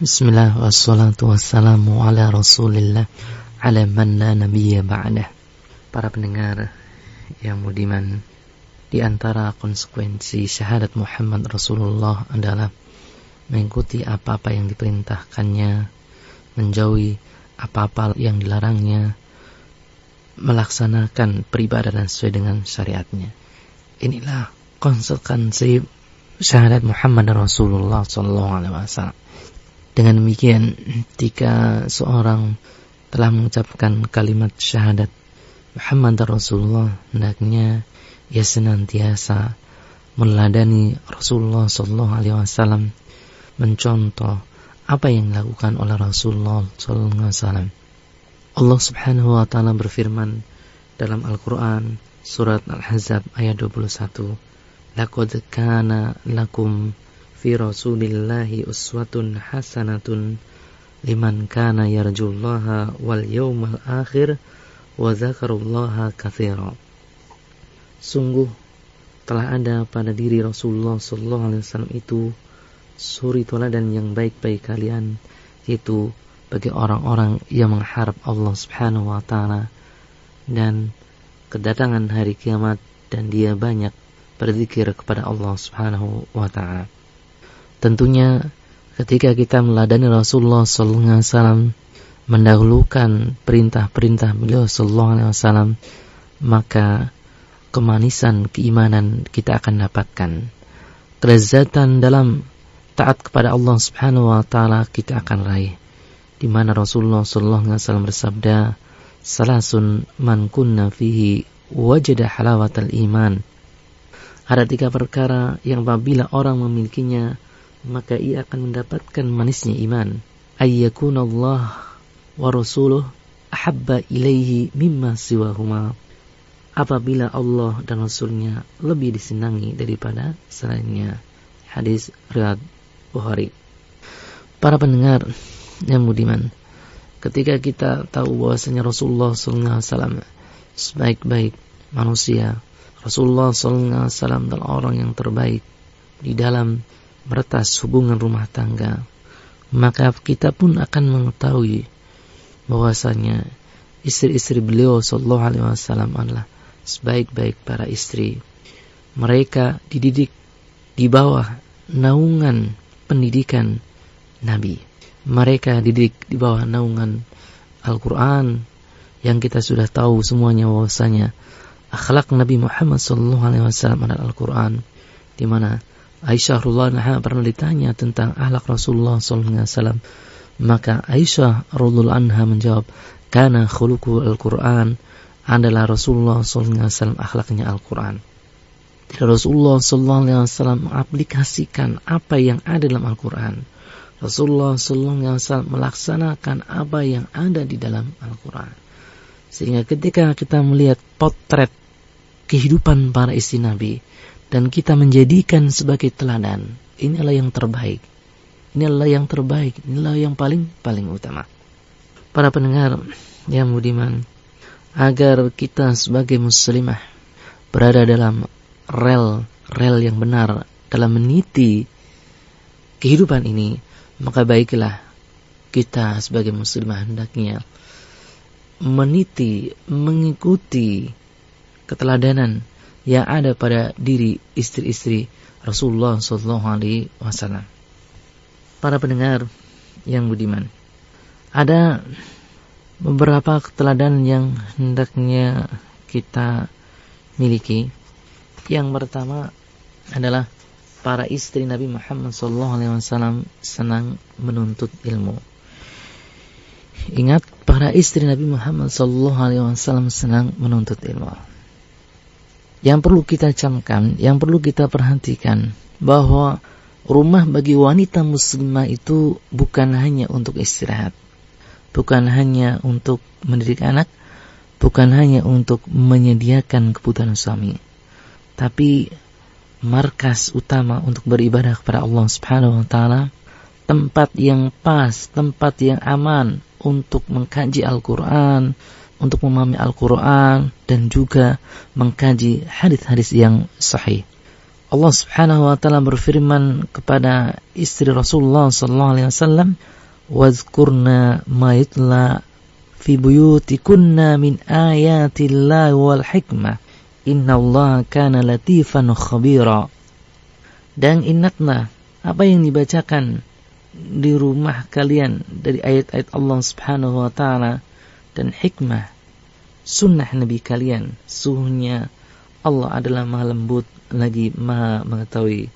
Bismillah wassalatu wassalamu ala rasulillah ala man la nabiyya ba'dah. Para pendengar yang budiman, di antara konsekuensi syahadat Muhammad Rasulullah adalah mengikuti apa-apa yang diperintahkannya, menjauhi apa-apa yang dilarangnya, melaksanakan peribadatan sesuai dengan syariatnya. Inilah konsekuensi syahadat Muhammad Rasulullah SAW. Dengan demikian, jika seorang telah mengucapkan kalimat syahadat Muhammad Rasulullah, hendaknya ia senantiasa meneladani Rasulullah SAW, mencontoh apa yang dilakukan oleh Rasulullah SAW. Allah Subhanahu wa Ta'ala berfirman dalam Al-Quran surat Al-Ahzab ayat 21, "Laqad kana lakum fi rasulillahi uswatun hasanatun liman kana yarjullaha wal yawmal akhir wa dzakarullaha katsira." Sungguh telah ada pada diri Rasulullah SAW itu suri teladan yang baik bagi kalian, yaitu bagi orang-orang yang mengharap Allah Subhanahu wa Ta'ala dan kedatangan hari kiamat, dan dia banyak berzikir kepada Allah Subhanahu wa Ta'ala. Tentunya ketika kita meladani Rasulullah SAW, mendahulukan perintah-perintah beliau SAW, maka kemanisan keimanan kita akan dapatkan. Kelezatan dalam taat kepada Allah Subhanahu wa Ta'ala kita akan raih, di mana Rasulullah SAW bersabda, "Salasun man kunna fihi wajada halawatal iman." Ada 3 perkara yang apabila orang memilikinya, maka ia akan mendapatkan manisnya iman. Ayyakunallah wa rasuluh ahabba ilaihi mimma siwahuma. Apabila Allah dan Rasulnya lebih disenangi daripada selainnya. Hadis riwayat Bukhari. Para pendengar yang budiman, ketika kita tahu bahwasanya Rasulullah SAW sebaik-baik manusia, Rasulullah SAW adalah orang yang terbaik di dalam meretas hubungan rumah tangga, maka kita pun akan mengetahui bahwasanya istri-istri beliau SAW adalah sebaik-baik para istri. Mereka dididik di bawah naungan pendidikan Nabi. Mereka dididik di bawah naungan Al-Quran, yang kita sudah tahu semuanya bahwasanya akhlak Nabi Muhammad SAW adalah Al-Quran, di mana Aisyah radhiyallahu anha pernah ditanya tentang akhlak Rasulullah SAW, maka Aisyah radhiyallahu anha menjawab, "Kana khuluqu Al-Quran," adalah Rasulullah SAW akhlaknya Al-Quran. Jadi Rasulullah SAW mengaplikasikan apa yang ada dalam Al-Quran. Rasulullah SAW melaksanakan apa yang ada di dalam Al-Quran. Sehingga ketika kita melihat potret kehidupan para istri Nabi dan kita menjadikan sebagai teladan, inilah yang terbaik. Inilah yang terbaik, inilah yang paling utama. Para pendengar yang budiman, agar kita sebagai muslimah berada dalam rel yang benar dalam meniti kehidupan ini, maka baiklah kita sebagai muslimah hendaknya meniti, mengikuti keteladanan yang ada pada diri istri-istri Rasulullah SAW. Para pendengar yang budiman, ada beberapa keteladanan yang hendaknya kita miliki. Yang pertama adalah para istri Nabi Muhammad SAW senang menuntut ilmu. Ingat, para istri Nabi Muhammad SAW senang menuntut ilmu. Yang perlu kita camkan, yang perlu kita perhatikan, bahwa rumah bagi wanita muslimah itu bukan hanya untuk istirahat, bukan hanya untuk mendidik anak, bukan hanya untuk menyediakan kebutuhan suami, tapi markas utama untuk beribadah kepada Allah Subhanahu wa Ta'ala, tempat yang pas, tempat yang aman untuk mengkaji Al-Quran, untuk memahami Al-Quran, dan juga mengkaji hadis-hadis yang sahih. Allah Subhanahu wa taala berfirman kepada istri Rasulullah sallallahu alaihi wasallam, "Wazkurna ma yutla fi buyutikunna min ayatillahi wal hikmah. Innallaha kana latifan khabira." Dan ingatlah apa yang dibacakan di rumah kalian dari ayat-ayat Allah Subhanahu wa taala dan hikmah sunnah Nabi kalian. Sungguhnya Allah adalah Maha lembut lagi Maha mengetahui.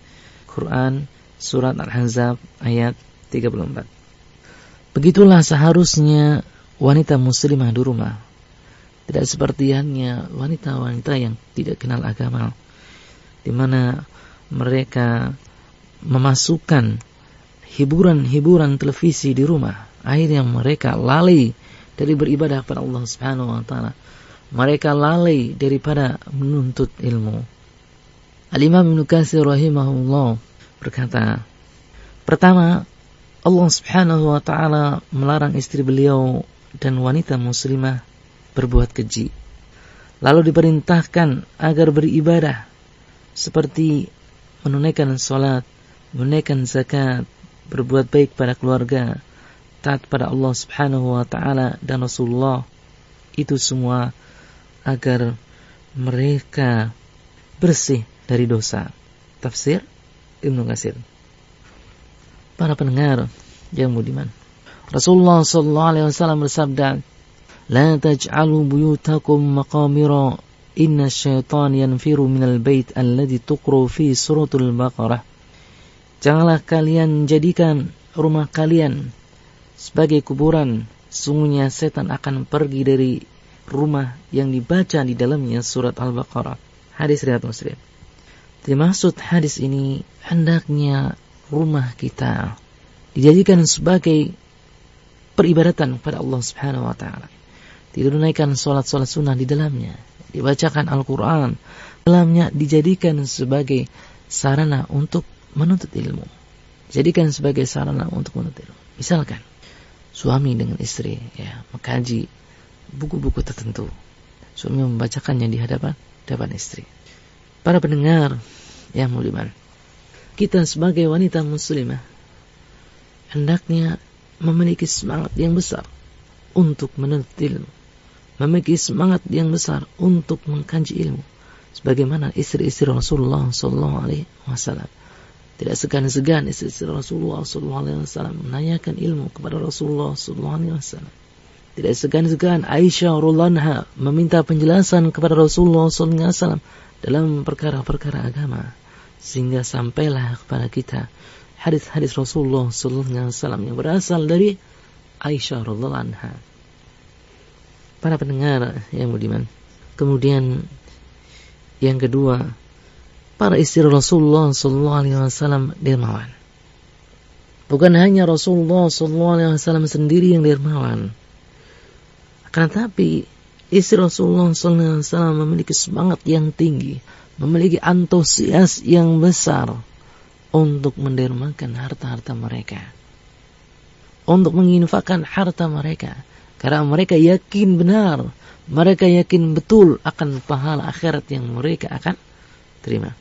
Quran surat Al-Ahzab ayat 34. Begitulah seharusnya wanita muslimah di rumah. Tidak seperti hanya wanita-wanita yang tidak kenal agama, di mana mereka memasukkan hiburan-hiburan televisi di rumah. Akhirnya mereka lalai dari beribadah kepada Allah Subhanahu wa taala. Mereka lalai daripada menuntut ilmu. Al-Imam Ibnu Katsir rahimahullah berkata, pertama, Allah Subhanahu wa taala melarang istri beliau dan wanita muslimah berbuat keji. Lalu diperintahkan agar beribadah seperti menunaikan salat, menunaikan zakat, berbuat baik pada keluarga, taat pada Allah Subhanahu wa taala dan Rasulullah. Itu semua agar mereka bersih dari dosa. Tafsir Ibnu Katsir. Para pendengar yang budiman, Rasulullah sallallahu alaihi wasallam bersabda, "La taj'alu buyutakum maqamira, inna syaitan yanfiru minal bait alladhi tuqra fi suratul Baqarah." Janganlah kalian jadikan rumah kalian sebagai kuburan. Sungguhnya setan akan pergi dari rumah yang dibaca di dalamnya surat Al-Baqarah. Hadis riwayat Muslim. Dimaksud hadis ini, hendaknya rumah kita dijadikan sebagai peribadatan kepada Allah Subhanahu wa taala. Ditunaikan salat-salat sunnah di dalamnya, dibacakan Al-Qur'an, dalamnya dijadikan sebagai sarana untuk menuntut ilmu. Dijadikan sebagai sarana untuk menuntut ilmu. Misalkan suami dengan istri mengkaji buku-buku tertentu. Suami membacakannya di hadapan istri. Para pendengar yang budiman, kita sebagai wanita muslimah hendaknya memiliki semangat yang besar untuk menuntut ilmu, memiliki semangat yang besar untuk mengkaji ilmu, sebagaimana istri-istri Rasulullah sallallahu alaihi wasallam. Tidak segan-segan istri-istri Rasulullah sallallahu alaihi wasallam menanyakan ilmu kepada Rasulullah sallallahu alaihi wasallam. Tidak segan-segan Aisyah radhiyallahu anha meminta penjelasan kepada Rasulullah sallallahu alaihi wasallam dalam perkara-perkara agama, sehingga sampailah kepada kita hadis-hadis Rasulullah sallallahu alaihi wasallam yang berasal dari Aisyah radhiyallahu anha. Para pendengar yang budiman, kemudian yang kedua, para istri Rasulullah sallallahu alaihi wasallam dermawan. Bukan hanya Rasulullah sallallahu alaihi wasallam sendiri yang dermawan, akan tetapi istri Rasulullah sallallahu alaihi wasallam memiliki semangat yang tinggi, memiliki antusias yang besar untuk mendermakan harta-harta mereka, untuk menginfakkan harta mereka, karena mereka yakin benar, mereka yakin betul akan pahala akhirat yang mereka akan terima.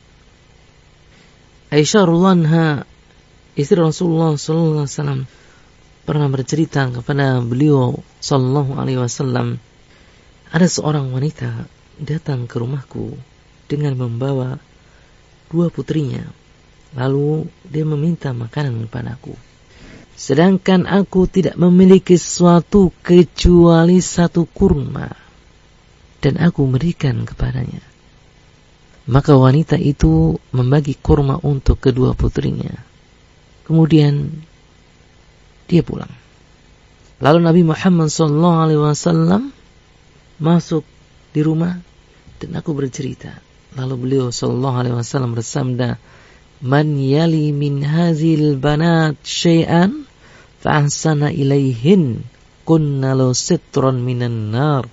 Aisyah radhiyallahu anha, istri Rasulullah sallallahu alaihi wasallam, pernah bercerita kepada beliau sallallahu alaihi wasallam, ada seorang wanita datang ke rumahku dengan membawa 2 putrinya. Lalu dia meminta makanan kepadaku, sedangkan aku tidak memiliki sesuatu kecuali 1 kurma, dan aku berikan kepadanya. Maka wanita itu membagi kurma untuk kedua putrinya. Kemudian dia pulang. Lalu Nabi Muhammad SAW masuk di rumah dan aku bercerita. Lalu beliau SAW bersabda, "Man yali min hazil banat syai'an fa'ahsana ilaihin kunna lo sitron minan nar."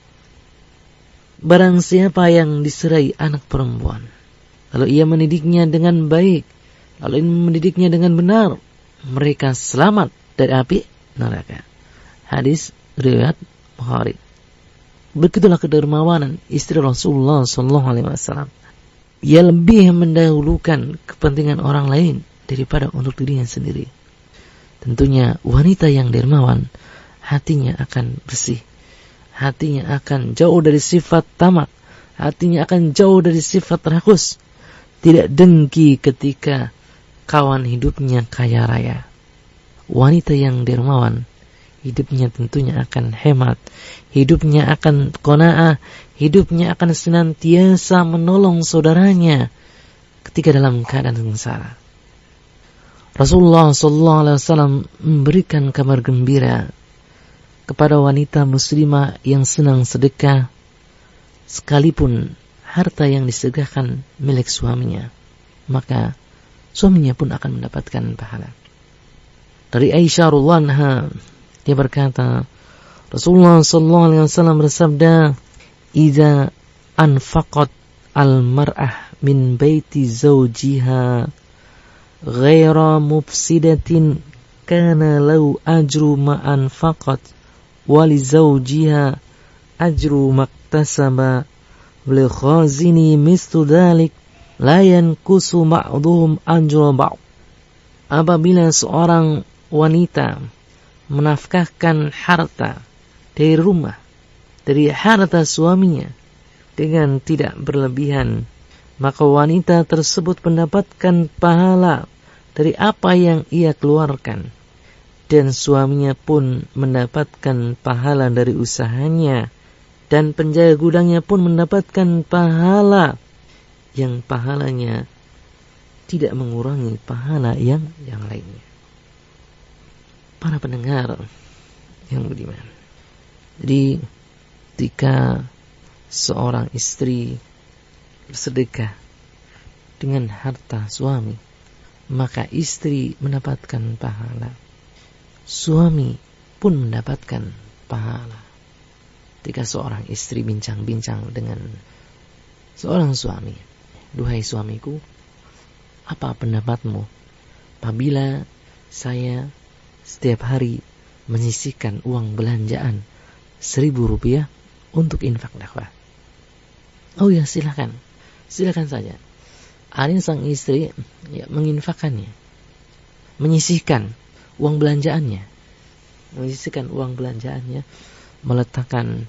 Barang siapa yang diserai anak perempuan, lalu ia mendidiknya dengan baik, lalu ia mendidiknya dengan benar, mereka selamat dari api neraka. Hadis riwayat Bukhari. Begitulah kedermawanan istri Rasulullah sallallahu alaihi wasallam. ia lebih mendahulukan kepentingan orang lain daripada untuk dirinya sendiri. Tentunya wanita yang dermawan, hatinya akan bersih, hatinya akan jauh dari sifat tamak, hatinya akan jauh dari sifat rakus, tidak dengki ketika kawan hidupnya kaya raya. Wanita yang dermawan, hidupnya tentunya akan hemat, hidupnya akan qanaah, hidupnya akan senantiasa menolong saudaranya ketika dalam keadaan sengsara. Rasulullah SAW memberikan kabar gembira kepada wanita muslimah yang senang sedekah, sekalipun harta yang disedekahkan milik suaminya, maka suaminya pun akan mendapatkan pahala. Dari Aisyah radhiyallahu anha, dia berkata, Rasulullah SAW bersabda, "Idza anfaqat al-mar'ah min baiti zawjiha ghaira mufsidatin kana lau ajru ma anfaqat wa li zawjiha ajru maktasaba li khazini mislu dhalik la yankusu ba'dhum ajra ba'd." Apabila seorang wanita menafkahkan harta dari rumah, dari harta suaminya dengan tidak berlebihan, maka wanita tersebut mendapatkan pahala dari apa yang ia keluarkan, dan suaminya pun mendapatkan pahala dari usahanya, dan penjaga gudangnya pun mendapatkan pahala yang pahalanya tidak mengurangi pahala yang lainnya. Para pendengar yang budiman, jadi ketika seorang istri bersedekah dengan harta suami, maka istri mendapatkan pahala, suami pun mendapatkan pahala. Ketika seorang istri bincang-bincang dengan seorang suami, "Duhai suamiku, apa pendapatmu apabila saya setiap hari menyisihkan uang belanjaan 1.000 rupiah untuk infak dakwah?" "Oh ya, silakan saja." Akhirnya sang istri menginfakkannya, menyisihkan uang belanjaannya, meletakkan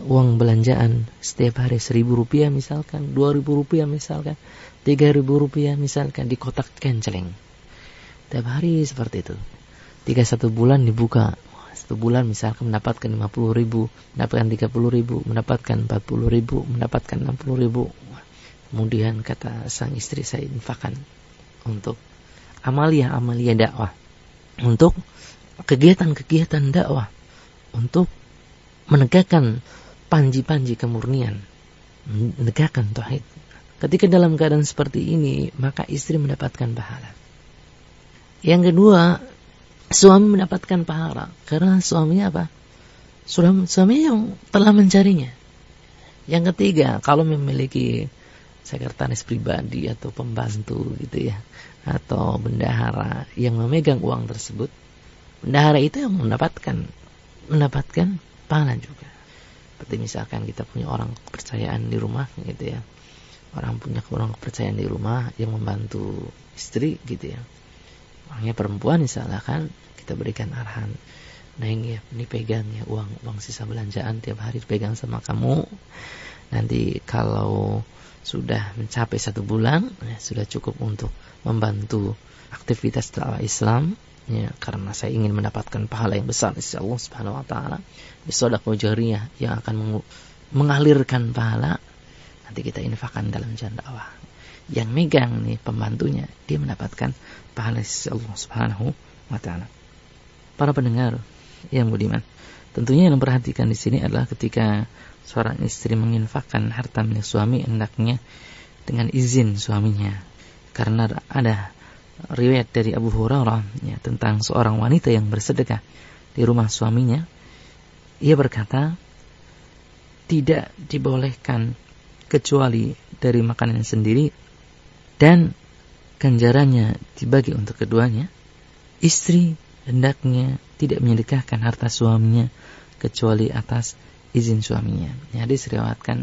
uang belanjaan setiap hari 1.000 rupiah misalkan, 2.000 rupiah misalkan, 3.000 rupiah misalkan, di kotak kenceleng. Setiap hari seperti itu. 1 bulan dibuka, 1 bulan misalkan mendapatkan 50.000, mendapatkan 30.000, mendapatkan 40.000, mendapatkan 60.000. Kemudian kata sang istri, "Saya infakkan untuk amalia dakwah, untuk kegiatan-kegiatan dakwah, untuk menegakkan panji-panji kemurnian, menegakkan tauhid." Ketika dalam keadaan seperti ini, maka istri mendapatkan pahala. Yang kedua, suami mendapatkan pahala karena suaminya apa? Suaminya yang telah mencarinya. Yang ketiga, kalau memiliki sekretaris pribadi atau pembantu gitu ya, atau bendahara yang memegang uang tersebut, bendahara itu yang mendapatkan pahala juga. Seperti misalkan kita punya orang kepercayaan di rumah gitu ya, orang kepercayaan di rumah yang membantu istri gitu ya, orangnya perempuan misalkan, kita berikan arahan, "Neng ya, ini pegang ya uang sisa belanjaan tiap hari dipegang sama kamu. Nanti kalau sudah mencapai 1 bulan, ya, sudah cukup untuk membantu aktivitas dakwah Islam, ya, karena saya ingin mendapatkan pahala yang besar dari Allah Subhanahu wa taala, sedekah jariyah yang akan mengalirkan pahala. Nanti kita infakkan dalam jalan dakwah." Yang megang nih pembantunya, dia mendapatkan pahala dari Allah Subhanahu wa taala. Para pendengar yang budiman, tentunya yang perhatikan di sini adalah ketika seorang istri menginfakkan harta milik suami, hendaknya dengan izin suaminya. Karena ada riwayat dari Abu Hurairah ya, tentang seorang wanita yang bersedekah di rumah suaminya. Ia berkata, tidak dibolehkan kecuali dari makanan sendiri, dan ganjarannya dibagi untuk keduanya. Istri hendaknya tidak menyedekahkan harta suaminya kecuali atas izin suaminya. Hadis diriwayatkan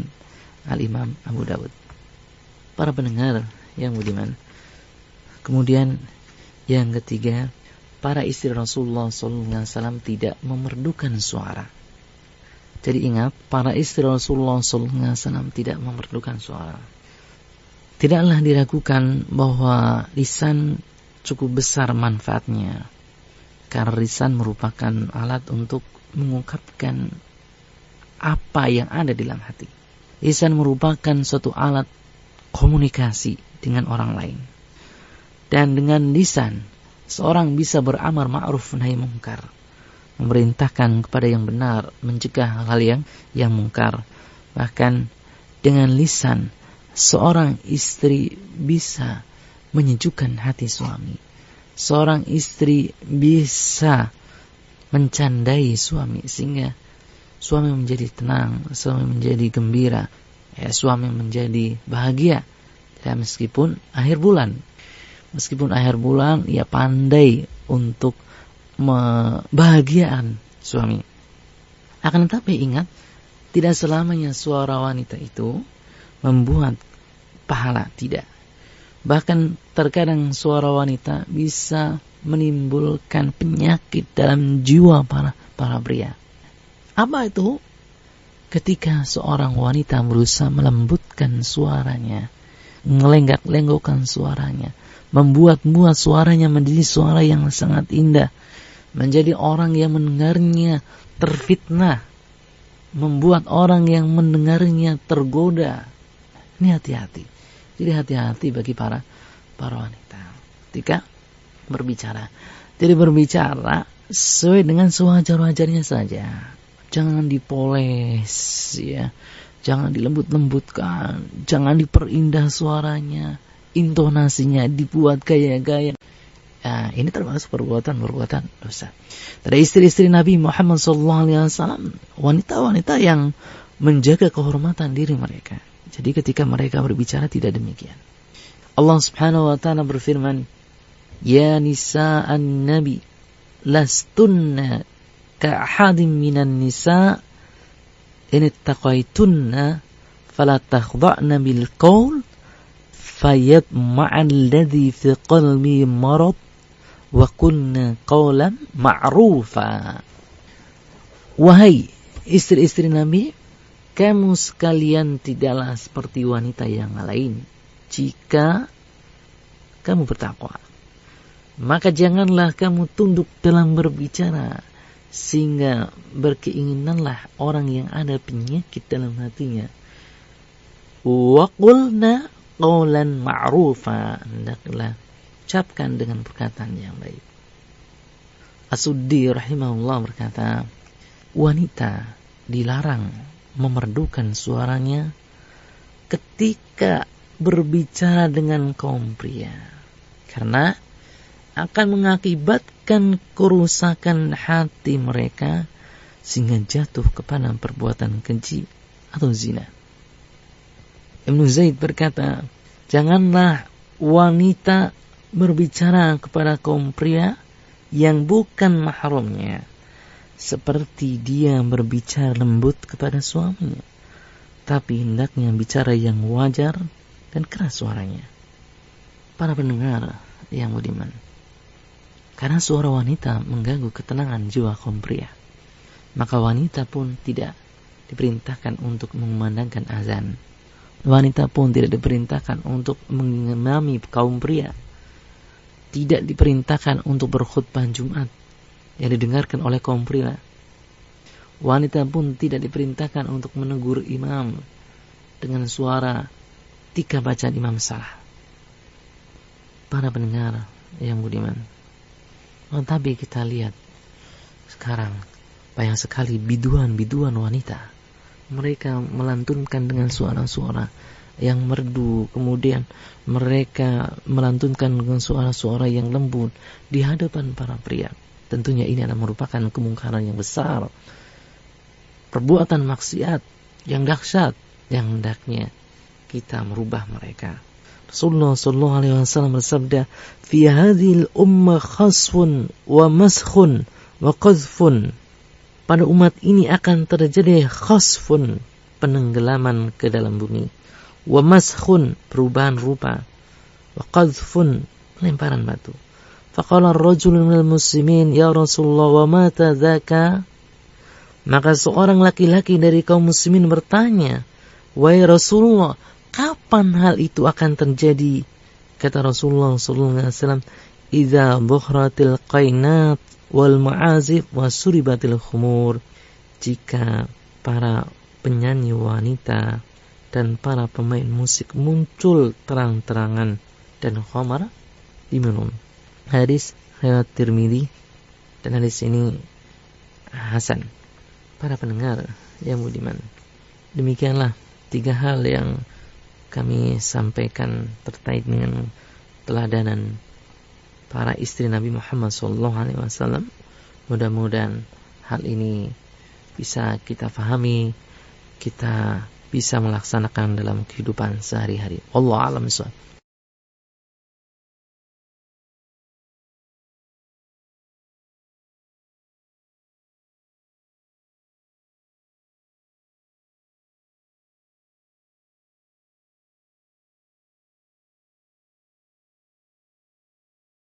Al-Imam Abu Dawud. Para pendengar yang budiman. Kemudian yang ketiga, para istri Rasulullah SAW tidak memerdukan suara. Jadi ingat, para istri Rasulullah SAW tidak memerdukan suara. Tidaklah diragukan bahwa lisan cukup besar manfaatnya. Karena lisan merupakan alat untuk mengungkapkan apa yang ada di dalam hati. Lisan merupakan suatu alat komunikasi dengan orang lain. Dan dengan lisan, seorang bisa beramar ma'ruf nahi mungkar. Memerintahkan kepada yang benar, mencegah hal-hal yang mungkar. Bahkan dengan lisan, seorang istri bisa menyejukkan hati suami. Seorang istri bisa mencandai suami sehingga suami menjadi tenang, suami menjadi gembira, suami menjadi bahagia. Ya, meskipun akhir bulan ia pandai untuk membahagiakan suami. Akan tetapi ingat, tidak selamanya suara wanita itu membuat pahala, tidak. Bahkan terkadang suara wanita bisa menimbulkan penyakit dalam jiwa para pria. Apa itu? Ketika seorang wanita berusaha melembutkan suaranya, melenggak-lenggokkan suaranya, membuat suaranya menjadi suara yang sangat indah, menjadi orang yang mendengarnya terfitnah, membuat orang yang mendengarnya tergoda. Ini hati-hati. Jadi hati-hati bagi para wanita ketika berbicara. Jadi berbicara sesuai dengan sewajar-wajarnya saja. Jangan dipoles, ya. Jangan dilembut-lembutkan, jangan diperindah suaranya, intonasinya dibuat gaya-gaya. Nah, ini termasuk perbuatan dosa. Dari istri-istri Nabi Muhammad SAW, wanita-wanita yang menjaga kehormatan diri mereka. Jadi ketika mereka berbicara tidak demikian. Allah Subhanahu wa taala berfirman, "Ya nisa'an nabi, lastunna ka'ahadin minan nisa' in ittaqaytunna fala takhda'na bil qaul fayatma'al ladzi fi qalbi marad wa qulna qawlan ma'rufa." Wahai istri-istri Nabi, kamu sekalian tidaklah seperti wanita yang lain jika kamu bertakwa. Maka janganlah kamu tunduk dalam berbicara, sehingga berkeinginanlah orang yang ada penyakit dalam hatinya. Wa qulna qawlan ma'rufa, hendaklah ucapkan dengan perkataan yang baik. As-Suddi rahimahullah berkata, wanita dilarang memerdukan suaranya ketika berbicara dengan kaum pria, karena akan mengakibatkan kerusakan hati mereka sehingga jatuh kepada perbuatan keji atau zina. Ibnu Zaid berkata, janganlah wanita berbicara kepada kaum pria yang bukan mahramnya seperti dia berbicara lembut kepada suaminya, tapi hendaknya bicara yang wajar dan keras suaranya. Para pendengar yang budiman, karena suara wanita mengganggu ketenangan jiwa kaum pria, maka wanita pun tidak diperintahkan untuk mengumandangkan azan. Wanita pun tidak diperintahkan untuk mengimami kaum pria. Tidak diperintahkan untuk berkhutbah Jumat yang didengarkan oleh kaum pria. Wanita pun tidak diperintahkan untuk menegur imam dengan suara ketika bacaan imam salah. Para pendengar yang budiman, tetapi kita lihat sekarang banyak sekali biduan wanita. Mereka melantunkan dengan suara-suara yang merdu, kemudian mereka melantunkan dengan suara-suara yang lembut di hadapan para pria. Tentunya ini adalah merupakan kemungkaran yang besar, perbuatan maksiat yang dahsyat, yang hendaknya kita merubah mereka. Rasulullah SAW bersabda, "Fi hadhil ummah khasfun wa maskhun wa qadhfun." Pada umat ini akan terjadi khasfun, penenggelaman ke dalam bumi, wa maskhun, perubahan rupa, wa qadhfun, lemparan batu. Faqala ar-rajulu minal muslimin, ya Rasulullah, wa mata dzaka? Maka seorang laki-laki dari kaum muslimin bertanya, wahai Rasulullah, kapan hal itu akan terjadi? Kata Rasulullah sallallahu alaihi wasallam, idza dhuhratil qainat wal ma'azif wa suribatil khumur. Jika para penyanyi wanita dan para pemain musik muncul terang-terangan dan khamar diminum. Hadis riwayat Tirmidzi, dan hadis ini hasan. Para pendengar yang budiman, demikianlah 3 hal yang kami sampaikan terkait dengan teladanan para istri Nabi Muhammad SAW. Mudah-mudahan hal ini bisa kita fahami, kita bisa melaksanakan dalam kehidupan sehari-hari. Wallahu a'lam bishawab.